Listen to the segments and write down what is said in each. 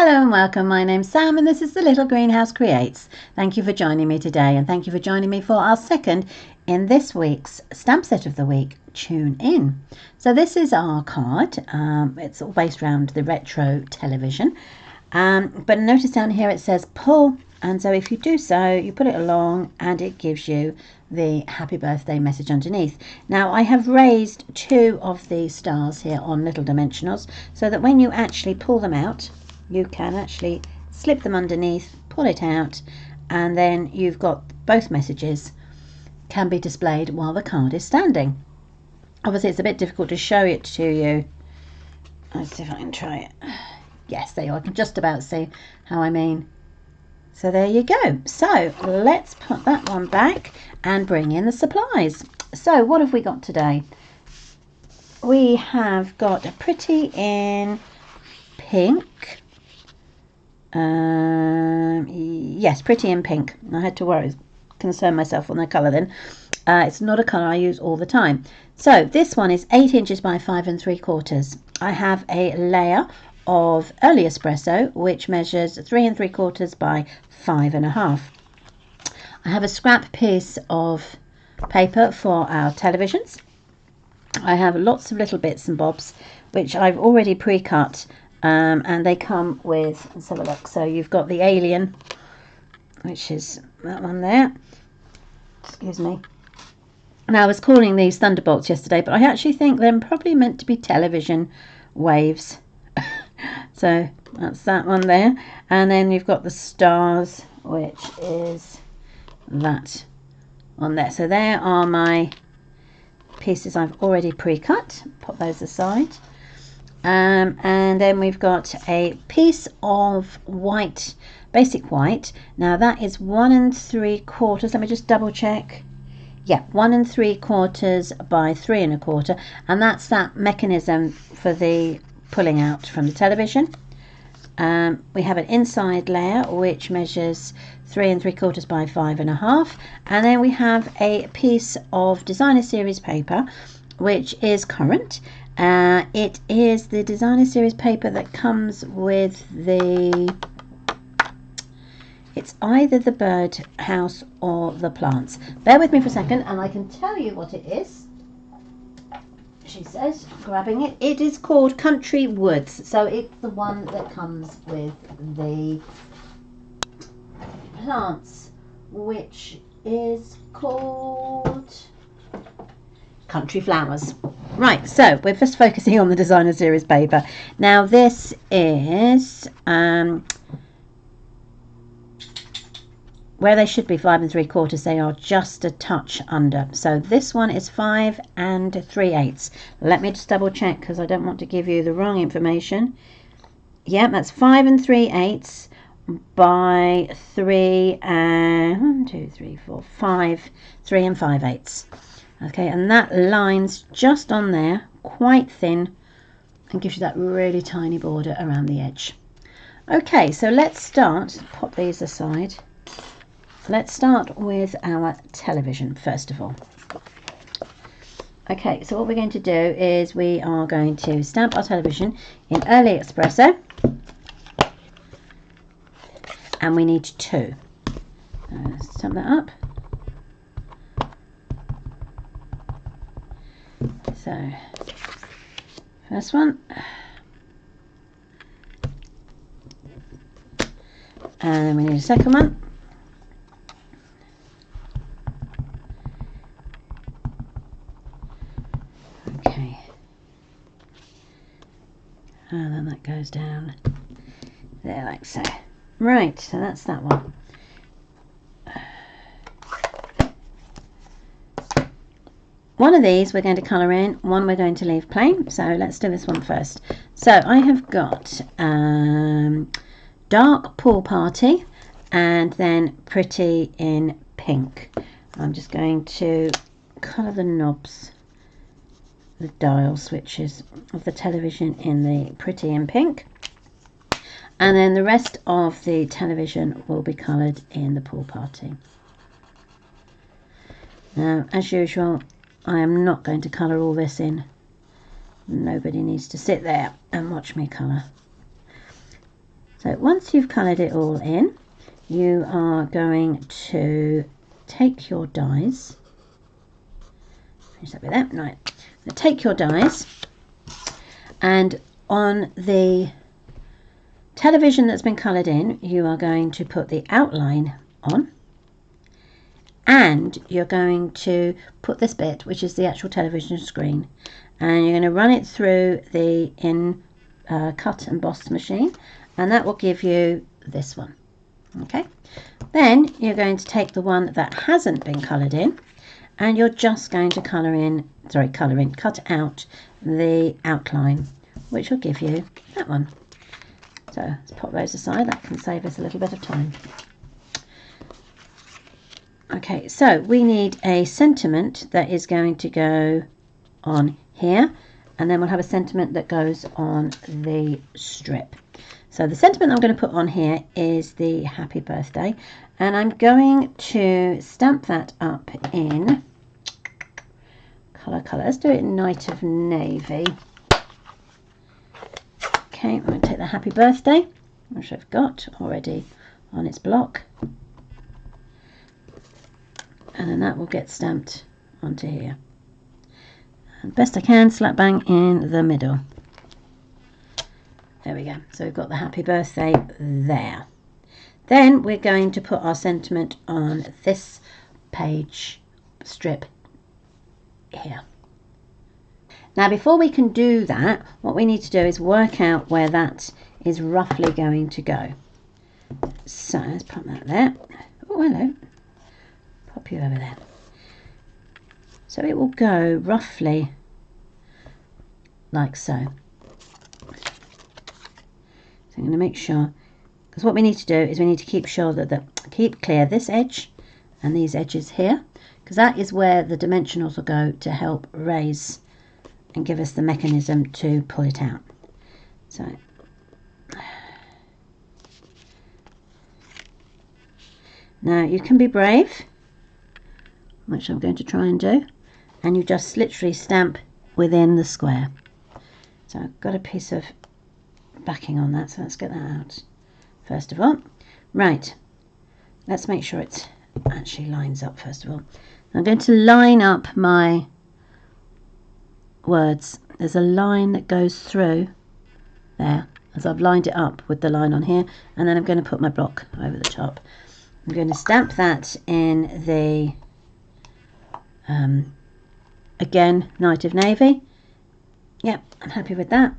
Hello and welcome, my name's Sam and this is The Little Greenhouse Creates. Thank you for joining me today and thank you for joining me for our second in this week's stamp set of the week, Tune In. So this is our card, it's all based around the retro television, but notice down here it says pull, and so if you do so, you put it along and it gives you the happy birthday message underneath. Now I have raised two of the stars here on little dimensionals so that when you actually pull them out, you can actually slip them underneath, pull it out, and then you've got both messages can be displayed while the card is standing. Obviously it's a bit difficult to show it to you. Let's see if I can try it. Yes, there you are. I can just about see how I mean. So there you go. So let's put that one back and bring in the supplies. So what have we got today? We have got a Pretty in Pink. Yes, Pretty in Pink. I had to concern myself on the colour then. It's not a colour I use all the time. So this one is 8 inches by 5 3/4. I have a layer of early espresso which measures 3 3/4 by 5 1/2. I have a scrap piece of paper for our televisions. I have lots of little bits and bobs which I've already pre-cut. And they come with, let's have a look, so you've got the alien, which is that one there, excuse me. Now I was calling these thunderbolts yesterday, but I actually think they're probably meant to be television waves. So that's that one there, and then you've got the stars, which is that one there. So there are my pieces I've already pre-cut. Put those aside. And then we've got a piece of white, basic white. Now that is 1 3/4. Let me just double check. Yeah, 1 3/4 by 3 1/4, and that's that mechanism for the pulling out from the television. We have an inside layer which measures 3 3/4 by 5 1/2, and then we have a piece of designer series paper which is current. It is the designer series paper that comes with it's either the bird house or the plants. Bear with me for a second and I can tell you what it is. She says, grabbing it. It is called Country Woods. So it's the one that comes with the plants, which is called Country Flowers. Right, so we're just focusing on the designer series paper. Now this is where they should be 5 3/4, they are just a touch under. So this one is 5 3/8. Let me just double check because I don't want to give you the wrong information. Yeah, that's 5 3/8 by 3 and 1 2 3 4 5 3 5/8. Okay, and that line's just on there, quite thin, and gives you that really tiny border around the edge. Okay, so let's start, pop these aside. Let's start with our television first of all. Okay, so what we're going to do is we are going to stamp our television in early espresso, and we need 2. Let's stamp that up. So, first one, and then we need a second one, okay, and then that goes down there like so. Right, so that's that one. One of these we're going to colour in, one we're going to leave plain, so let's do this one first. So I have got Dark Pool Party and then Pretty in Pink. I'm just going to colour the knobs, the dial switches of the television in the Pretty in Pink, and then the rest of the television will be coloured in the Pool Party. Now, as usual, I am not going to colour all this in. Nobody needs to sit there and watch me colour. So once you've coloured it all in, you are going to take your dies. Finish up with that. Right. Now take your dies, and on the television that's been coloured in, you are going to put the outline on, and you're going to put this bit, which is the actual television screen, and you're going to run it through the cut and emboss machine, and that will give you this one. Okay, then you're going to take the one that hasn't been coloured in, and you're just going to cut out the outline, which will give you that one. So let's pop those aside, that can save us a little bit of time. Okay, so we need a sentiment that is going to go on here, and then we'll have a sentiment that goes on the strip. So the sentiment I'm going to put on here is the happy birthday, and I'm going to stamp that up in colour. Let's do it in Night of Navy. Okay, I'm going to take the happy birthday, which I've got already on its block, and then that will get stamped onto here. And best I can, slap bang in the middle. There we go. So we've got the happy birthday there. Then we're going to put our sentiment on this page strip here. Now before we can do that, what we need to do is work out where that is roughly going to go. So let's put that there. Oh, hello. Pop you over there. So it will go roughly like so. So I'm going to make sure, because what we need to do is we need to keep sure that keep clear this edge and these edges here, because that is where the dimensionals will go to help raise and give us the mechanism to pull it out. So now you can be brave, which I'm going to try and do, and you just literally stamp within the square. So I've got a piece of backing on that, so let's get that out first of all. Right, let's make sure it actually lines up first of all. I'm going to line up my words. There's a line that goes through there, as I've lined it up with the line on here, and then I'm going to put my block over the top. I'm going to stamp that in the again, Night of Navy. Yep, I'm happy with that.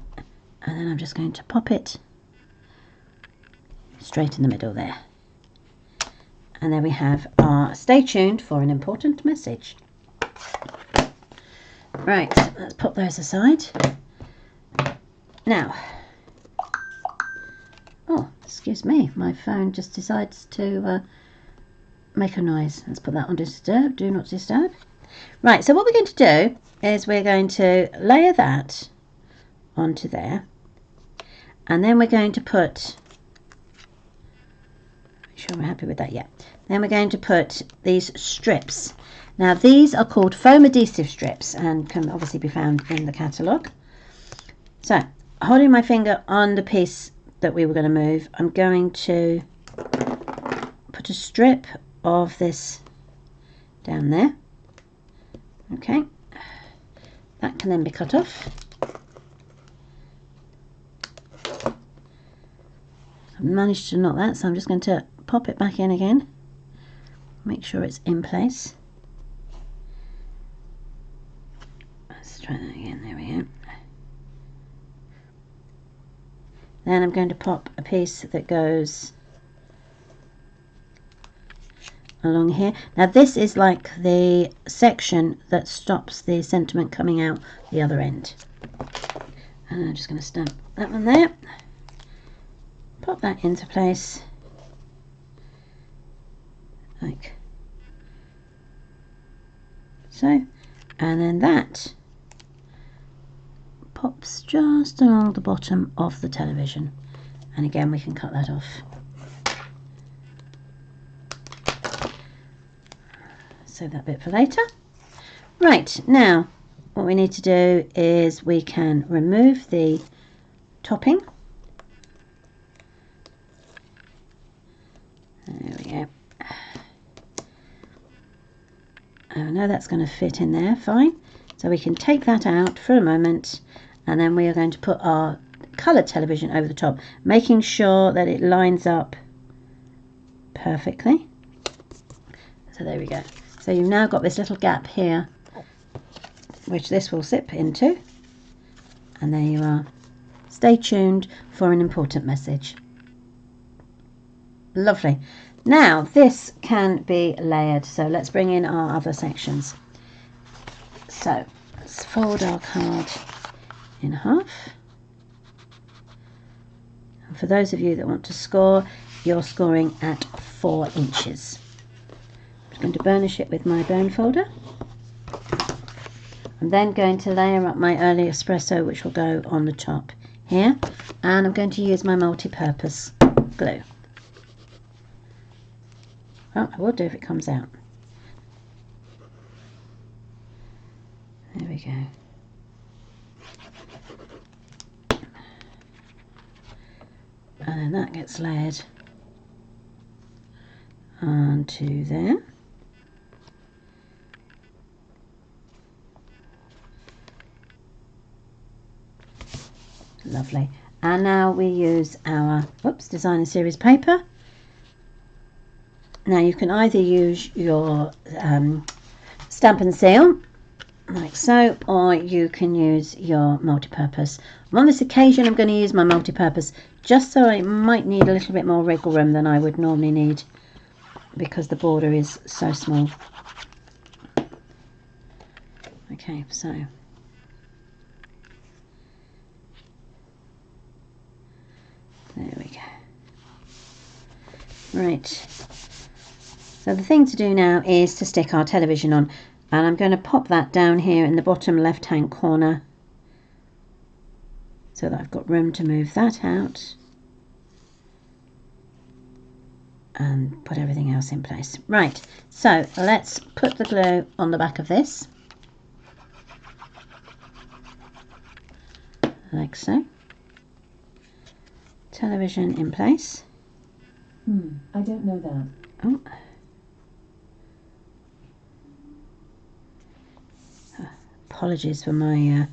And then I'm just going to pop it straight in the middle there. And then we have our stay tuned for an important message. Right, let's pop those aside. Now, oh, excuse me, my phone just decides to make a noise. Let's put that on disturb, do not disturb. Right, so what we're going to do is we're going to layer that onto there, and then we're going to put, make sure we're happy with that, yeah. Then we're going to put these strips. Now these are called foam adhesive strips and can obviously be found in the catalogue. So holding my finger on the piece that we were going to move, I'm going to put a strip of this down there. Okay, that can then be cut off. I've managed to knot that, so I'm just going to pop it back in again, make sure it's in place. Let's try that again, there we go. Then I'm going to pop a piece that goes along here. Now this is like the section that stops the sentiment coming out the other end. And I'm just going to stamp that one there, pop that into place like so, and then that pops just along the bottom of the television, and again we can cut that off. Save that bit for later. Right, now what we need to do is we can remove the topping There we go. Oh no, that's going to fit in there fine. So we can take that out for a moment, and then we are going to put our colour television over the top, making sure that it lines up perfectly. So there we go. So you've now got this little gap here, which this will zip into, and there you are. Stay tuned for an important message. Lovely. Now this can be layered, so let's bring in our other sections. So let's fold our card in half. And for those of you that want to score, you're scoring at 4 inches. I'm going to burnish it with my burn folder. I'm then going to layer up my early espresso, which will go on the top here, and I'm going to use my multi-purpose glue. Well, I will do if it comes out. There we go. And then that gets layered onto there. Lovely. And now we use our designer series paper. Now you can either use your stamp and seal, like so, or you can use your multi-purpose. On this occasion I'm going to use my multi-purpose just so I might need a little bit more wriggle room than I would normally need, because the border is so small. Okay, so there we go. Right, so the thing to do now is to stick our television on, and I'm going to pop that down here in the bottom left hand corner so that I've got room to move that out and put everything else in place. Right, so let's put the glue on the back of this, like so. Television in place. I don't know that. Oh. Apologies for my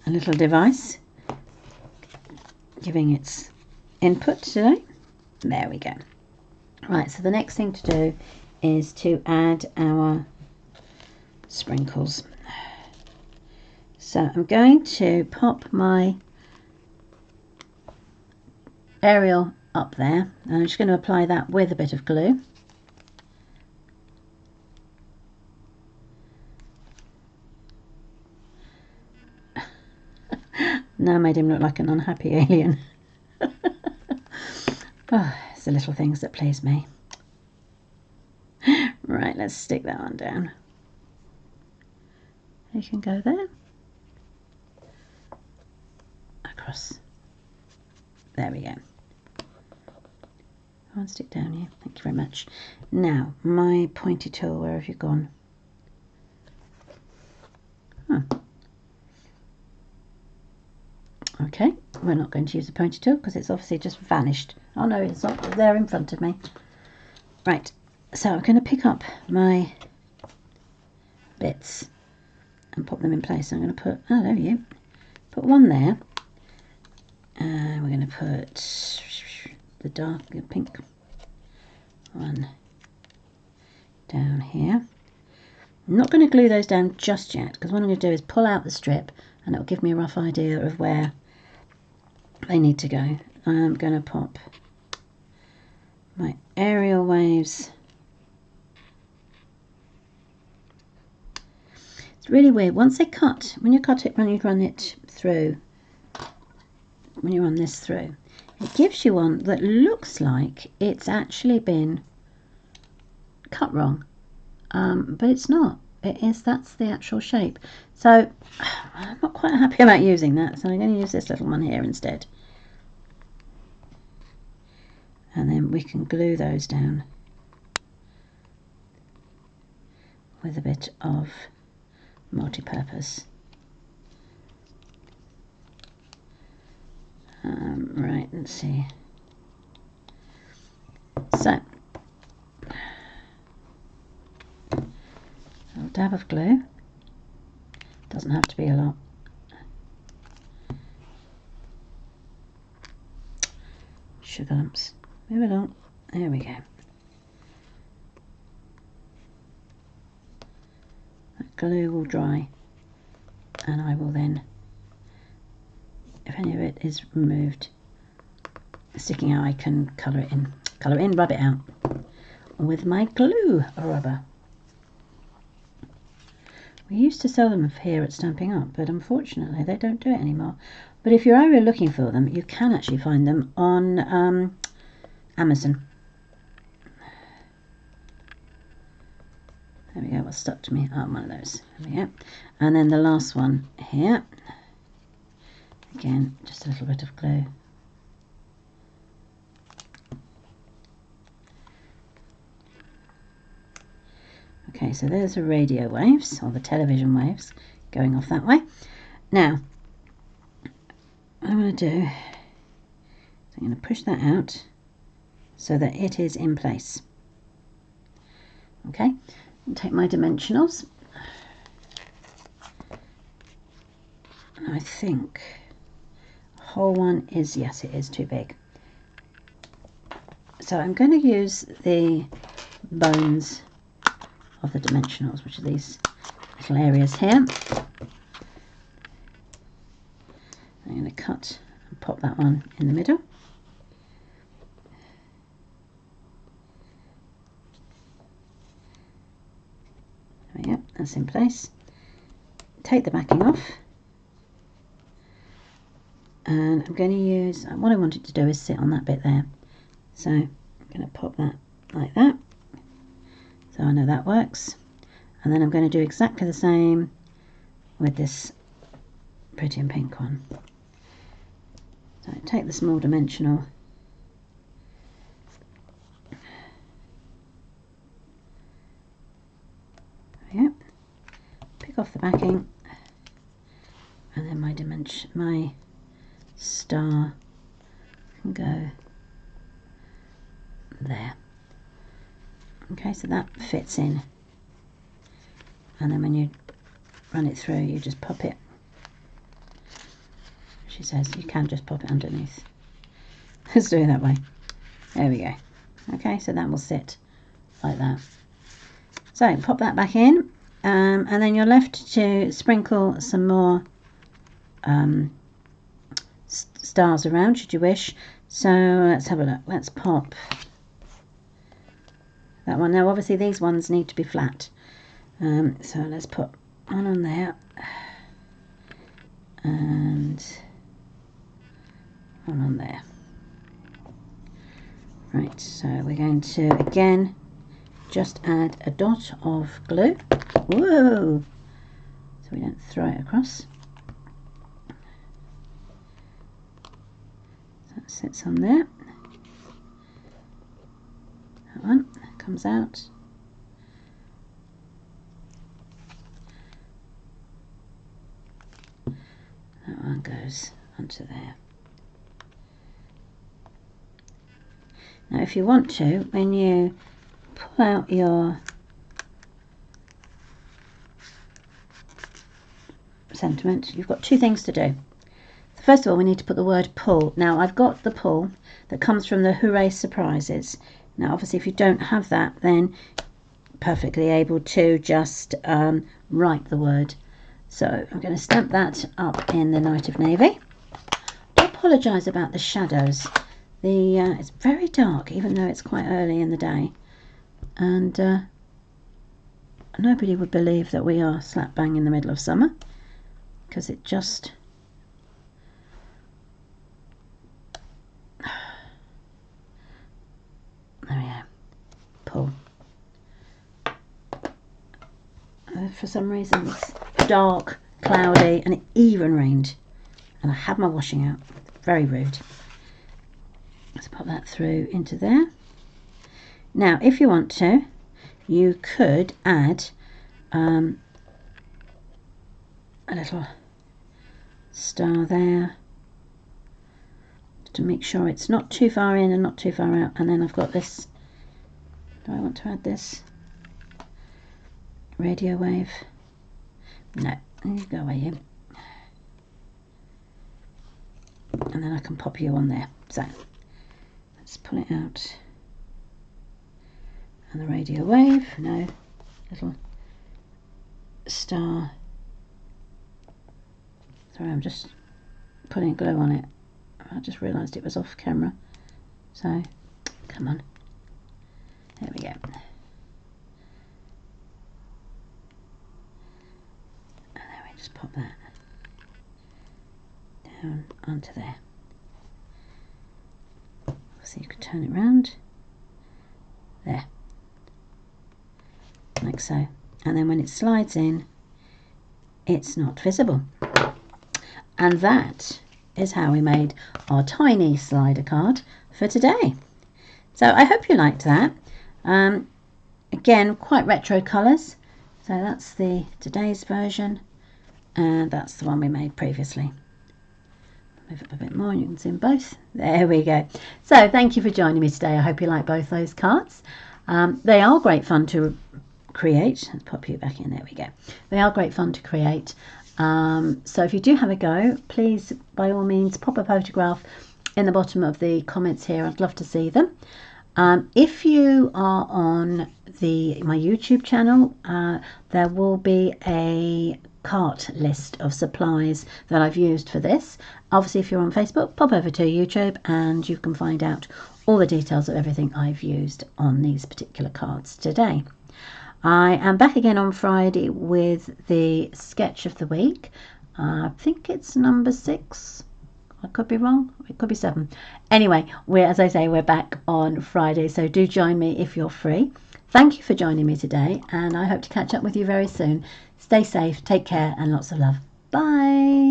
little device giving its input today. There we go. Right, so the next thing to do is to add our sprinkles. So I'm going to pop my aerial up there, and I'm just going to apply that with a bit of glue. Now I made him look like an unhappy alien. Oh, it's the little things that please me. Right, let's stick that one down. You can go there. Across. There we go. I'll stick down here. Thank you very much. Now, my pointy tool, where have you gone? Huh. Okay, we're not going to use the pointy tool because it's obviously just vanished. Oh no, it's not there in front of me. Right, so I'm going to pick up my bits and pop them in place. I'm going to put, oh there you, put one there. And we're going to put the dark pink one down here. I'm not going to glue those down just yet, because what I'm going to do is pull out the strip and it'll give me a rough idea of where they need to go. I'm going to pop my aerial waves. It's really weird. Once they cut, when you run it through, when you run this through, it gives you one that looks like it's actually been cut wrong, but it's not. That's the actual shape. So I'm not quite happy about using that, so I'm going to use this little one here instead. And then we can glue those down with a bit of multi-purpose. Right, let's see. So dab of glue. Doesn't have to be a lot. Sugar lumps. Move along. There we go. That glue will dry, and I will then, if any of it is removed, sticking out, I can colour it in, rub it out with my glue rubber. We used to sell them here at Stampin' Up, but unfortunately they don't do it anymore. But if you're ever looking for them, you can actually find them on Amazon. There we go, what's stuck to me? Oh, one of those. There we go. And then the last one here. Again, just a little bit of glue. Okay, so there's the radio waves, or the television waves, going off that way. Now, what I'm going to do is I'm going to push that out so that it is in place. Okay, and take my dimensionals. And I think the whole one is, yes, it is too big. So I'm going to use the bones of the dimensionals, which are these little areas here. I'm going to cut and pop that one in the middle. There we go, that's in place. Take the backing off, and I'm going to use, what I wanted to do is sit on that bit there. So I'm going to pop that like that. So I know that works. And then I'm going to do exactly the same with this Pretty and Pink one. So take the small dimensional, there we go. Pick off the backing, and then my star can go there. Okay, so that fits in, and then when you run it through, you just pop it. She says you can just pop it underneath. Let's do it that way. There we go. Okay, so that will sit like that. So pop that back in, and then you're left to sprinkle some more stars around, should you wish. So let's have a look. Let's pop that one. Now obviously these ones need to be flat, so let's put one on there and one on there. Right, so we're going to again just add a dot of glue. Whoa! So we don't throw it across. So that sits on there. That one comes out. That one goes onto there. Now if you want to, when you pull out your sentiment, you've got two things to do. First of all, we need to put the word pull. Now I've got the pull that comes from the Hooray Surprises. Now obviously if you don't have that, then perfectly able to just write the word. So I'm going to stamp that up in the Night of Navy. I apologise about the shadows. It's very dark, even though it's quite early in the day, and nobody would believe that we are slap bang in the middle of summer, because it just there we go. Pull. For some reason it's dark, cloudy, and it even rained, and I had my washing out. Very rude. Let's pop that through into there. Now if you want to, you could add a little star there to make sure it's not too far in and not too far out. And then I've got this, do I want to add this radio wave. No, you go away here. And then I can pop you on there. So let's pull it out. And the radio wave, no, little star. Sorry, I'm just putting glue on it. I just realised it was off camera. So, come on. There we go. And then we just pop that down onto there. So you can turn it round. There. Like so. And then when it slides in, it's not visible. And that is how we made our tiny slider card for today. So I hope you liked that. Again, quite retro colours. So that's the today's version, and that's the one we made previously. Move up a bit more and you can see them both. There we go. So thank you for joining me today. I hope you like both those cards. They are great fun to create. Let's pop you back in. There we go. They are great fun to create. So if you do have a go, please by all means pop a photograph in the bottom of the comments here. I'd love to see them. If you are on my YouTube channel, there will be a cart list of supplies that I've used for this. Obviously, if you're on Facebook, pop over to YouTube and you can find out all the details of everything I've used on these particular cards today. I am back again on Friday with the sketch of the week. I think it's number 6. I could be wrong. It could be 7. Anyway, as I say, we're back on Friday, so do join me if you're free. Thank you for joining me today, and I hope to catch up with you very soon. Stay safe, take care, and lots of love. Bye.